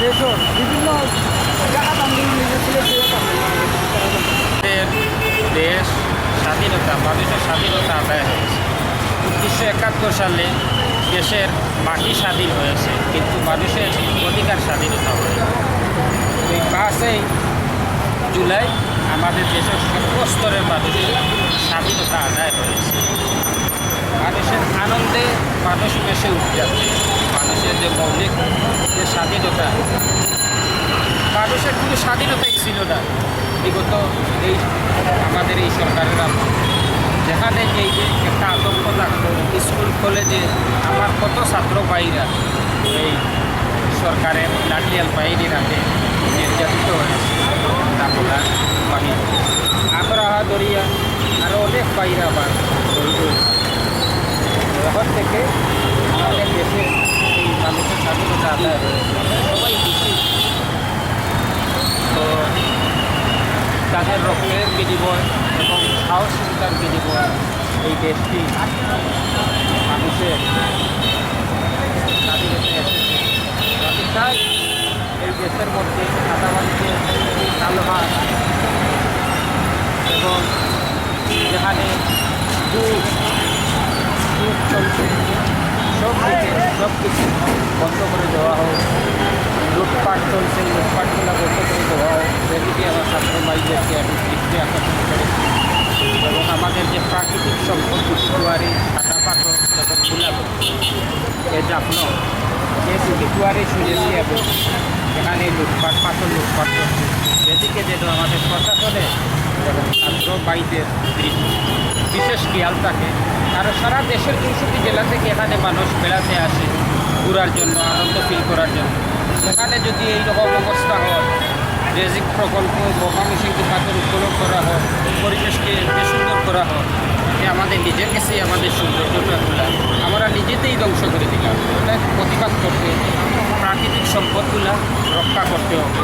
দেশের বিভিন্ন জায়গাত আন্দোলন নিজেছিল দেশ স্বাধীনতা মানুষের স্বাধীনতা আদায় হয়েছে 1971 সালে দেশের মাটি স্বাধীন হয়েছে কিন্তু মানুষের অধিকার স্বাধীনতা হয়েছে। এই 5ই জুলাই আমাদের দেশের সর্বস্তরের মানুষের স্বাধীনতা আদায় হয়েছে। মানুষের আনন্দে মানুষ বেশি উঠে যাচ্ছে। মানুষের যে মৌলিক যে স্বাধীনতা, মানুষের কোনো স্বাধীনতাই ছিল না বিগত এই আমাদের এই সরকারের আমল। যেখানে এই যে একটা আতঙ্ক থাকতো স্কুল কলেজে আমার কত ছাত্র ভাইরা এই সরকারের লাঠিয়াল বাহিনীর হাতে নির্যাতিত হয়েছে। তারপরা বাহিনী আগ্রহা দরিয়া আরও অনেক বাইরে আবার শহীদ হয়েছে। এখন থেকে আমাদের দেশে এই মানুষের স্বাধীনতা আদায় হয়েছে, সবাই খুশি। তো তাদের রক্তের বিনিময় এবং সাহসিকতার বিনিময় এই দেশটি মানুষের স্বাধীনতা এসেছে। আমি চাই এই দেশের মধ্যে চাঁদাবাজিকে কালো হাত এবং যেখানে দুধ চলছে সব কিছু বন্ধ করে দেওয়া হোক। লুটপাট চলছে, লুটপাটগুলো বন্ধ করে দেওয়া হোক। সেদিকে আমার ছাত্র ভাইদেরকে আমি দৃষ্টি আকর্ষণ করেছি এবং আমাদের যে প্রাকৃতিক সম্পদ দুয়ারি কাটা পাথর এবং ফুলাবতী এ জাফন এই দুটি দুয়ারে শুনেছি এবং এখানে লুটপাট পাথর লুটপাট করছে। সেদিকে যেন আমাদের প্রশাসনের এবং ছাত্র ভাইদের বিশেষ খেয়াল থাকে। আর সারা দেশের 64 জেলা থেকে এখানে মানুষ বেড়াতে আসে ঘোরার জন্য, আনন্দ ফিল করার জন্য। সেখানে যদি এই রকম অবস্থা হয়, রেজিক প্রকল্প বোমা মিশিংকে পাথর উত্তোলন করা হয়, পরিবেশকে বেসুন্দর করা হয়, যে আমাদের নিজের কাছেই আমাদের সৌন্দর্যটা আমরা নিজেতেই ধ্বংস করে দিলাম। ওটা প্রতিবাদ করতে প্রাকৃতিক সম্পদগুলা রক্ষা করতে হবে।